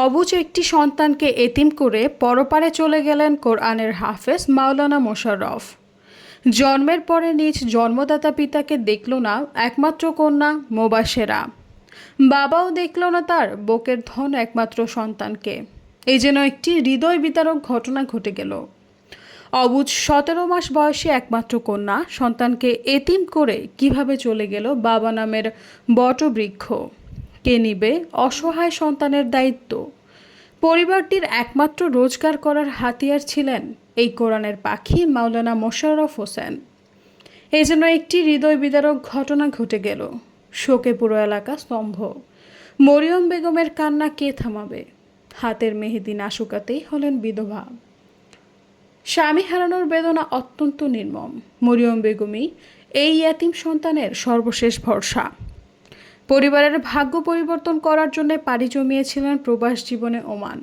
অবুঝ একটি সন্তানকে এতিম করে পরপারে চলে গেলেন কোরআনের হাফেজ মাওলানা মোশাররফ। জন্মের পরে নিজ জন্মদাতা পিতাকে দেখল না একমাত্র কন্যা মোবাশেরা, বাবাও দেখল না তার বুকের ধন একমাত্র সন্তানকে। এই যেন একটি হৃদয় বিতারক ঘটনা ঘটে গেল। অবুঝ 17 মাস বয়সী একমাত্র কন্যা সন্তানকে এতিম করে কিভাবে চলে গেল বাবা নামের বটবৃক্ষ। কে নিবে অসহায় সন্তানের দায়িত্ব? পরিবারটির একমাত্র রোজগার করার হাতিয়ার ছিলেন এই কোরআনের পাখি মাওলানা মোশাররফ হোসেন। এই জন্য একটি হৃদয় বিদারক ঘটনা ঘটে গেল। শোকে পুরো এলাকা স্তম্ভ। মরিয়ম বেগমের কান্না কে থামাবে? হাতের মেহেদি না শুকাতেই হলেন বিধবা। স্বামী হারানোর বেদনা অত্যন্ত নির্মম। মরিয়ম বেগমই এই ইয়াতিম সন্তানের সর্বশেষ ভরসা। পরিবারের ভাগ্য পরিবর্তন করার জন্য পাড়ি জমিয়েছিলেন প্রবাস জীবনে ওমান।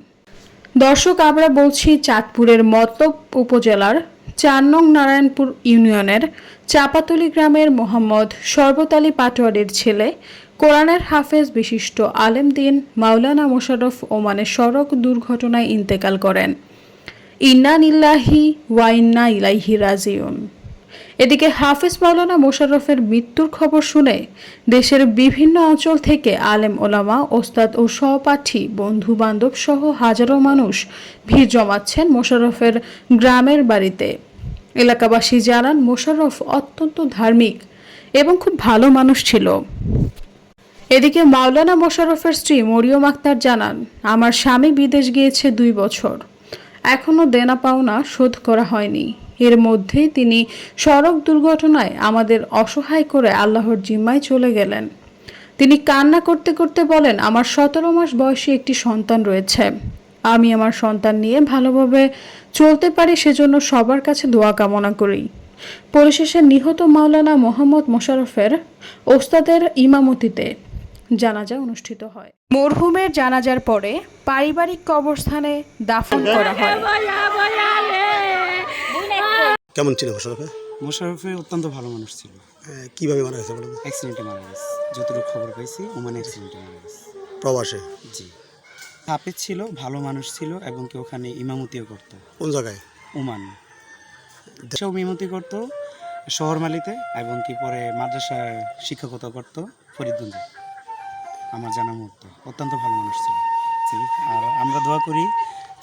দর্শক, আমরা বলছি চাঁদপুরের মতলব উপজেলার 4 নং নারায়ণপুর ইউনিয়নের চাপাতলী গ্রামের মোহাম্মদ শরবত আলী পাটোয়ারির ছেলে কোরআনের হাফেজ বিশিষ্ট আলেম দিন মাওলানা মোশাররফ ওমানের সড়ক দুর্ঘটনায় ইন্তেকাল করেন। ইন্না লিল্লাহি ওয়া ইন্না ইলাইহি রাজিউন। এদিকে হাফেজ মাওলানা মোশাররফের মৃত্যুর খবর শুনে দেশের বিভিন্ন অঞ্চল থেকে আলেম ওলামা, ওস্তাদ ও সহপাঠী, বন্ধু বান্ধব সহ হাজারো মানুষ ভিড় জমাচ্ছেন মোশাররফের গ্রামের বাড়িতে। এলাকাবাসী জানান মোশাররফ অত্যন্ত ধার্মিক এবং খুব ভালো মানুষ ছিল। এদিকে মাওলানা মোশাররফের স্ত্রী মরিয়ম আক্তার জানান, আমার স্বামী বিদেশ গিয়েছে 2 বছর, এখনও দেনা পাওনা শোধ করা হয়নি। এর মধ্যেই তিনি সড়ক দুর্ঘটনায় আমাদের অসহায় করে আল্লাহর জিম্মায় চলে গেলেন। তিনি কান্না করতে করতে বলেন, আমার 17 মাস বয়সী একটি সন্তান রয়েছে। আমি আমার সন্তান নিয়ে ভালোভাবে চলতে পারি সেজন্য সবার কাছে দোয়া কামনা করি। পরিশেষে নিহত মাওলানা মোহাম্মদ মোশাররফের ওস্তাদের ইমামতিতে জানাজা অনুষ্ঠিত হয়। মরহুমের জানাজার পরে পারিবারিক কবরস্থানে দাফন করা হয়। কেমন ছিল মোশাররফে? মোশাররফে অত্যন্ত ভালো মানুষ ছিল। কিভাবে মারা গেছে বলুন? অ্যাক্সিডেন্টে মারা গেছে, যতটুকু খবর পাইছি ওমানে অ্যাক্সিডেন্টে মারা গেছে। প্রবাসে? জি। হাফেজ ছিল, ভালো মানুষ ছিল এবং কি ওখানে ইমামতিও করতো। কোন জায়গায়? ওমান। সেও ইমামতি করতো শহরমালিতে এবং কি পরে মাদ্রাসায় শিক্ষকতা করতো ফরিদগঞ্জে। আমার জানা মতো অত্যন্ত ভালো মানুষ ছিল। আর আমরা দোয়া করি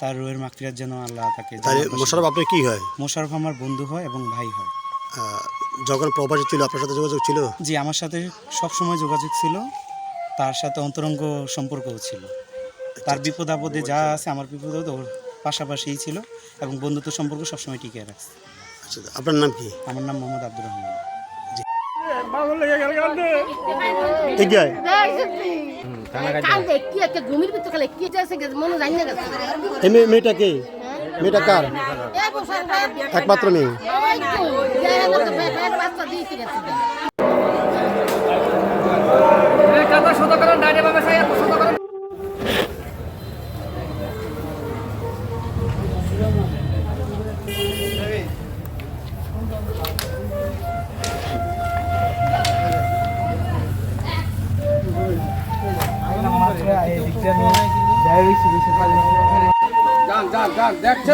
তার রুহের মাগফিরাত যেন আল্লাহ তাকে। মোশাররফ আপনার কি হয়? মোশাররফ আমার বন্ধু হয় এবং ভাই হয়। যখন প্রবাসী ছিল আপনার সাথে যোগাযোগ ছিল? জি, আমার সাথে সবসময় যোগাযোগ ছিল, তার সাথে অন্তরঙ্গ সম্পর্কও ছিল। তার বিপদ আপদে যা আছে আমার বিপদ ওর পাশাপাশিই ছিল এবং বন্ধুত্ব সম্পর্ক সবসময় টিকে রাখছে। আচ্ছা, আপনার নাম কি? আমার নাম মোহাম্মদ আব্দুর রহমান। মেয়েটা কে? মেয়েটা কার? একমাত্র মেয়ে।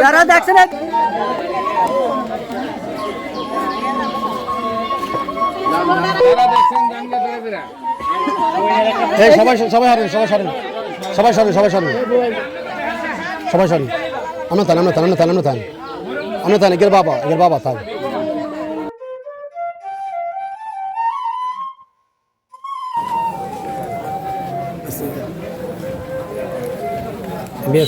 যারা দেখছেন সবাই সবাই হারেন, সবাই সরেন, সবাই সরেন, সবাই সরেন, সবাই সরেন। আমরা থান, আমরা থান, আমরা থান, আমরা থান, আমরা থান। এর বাবা থাক। Bien,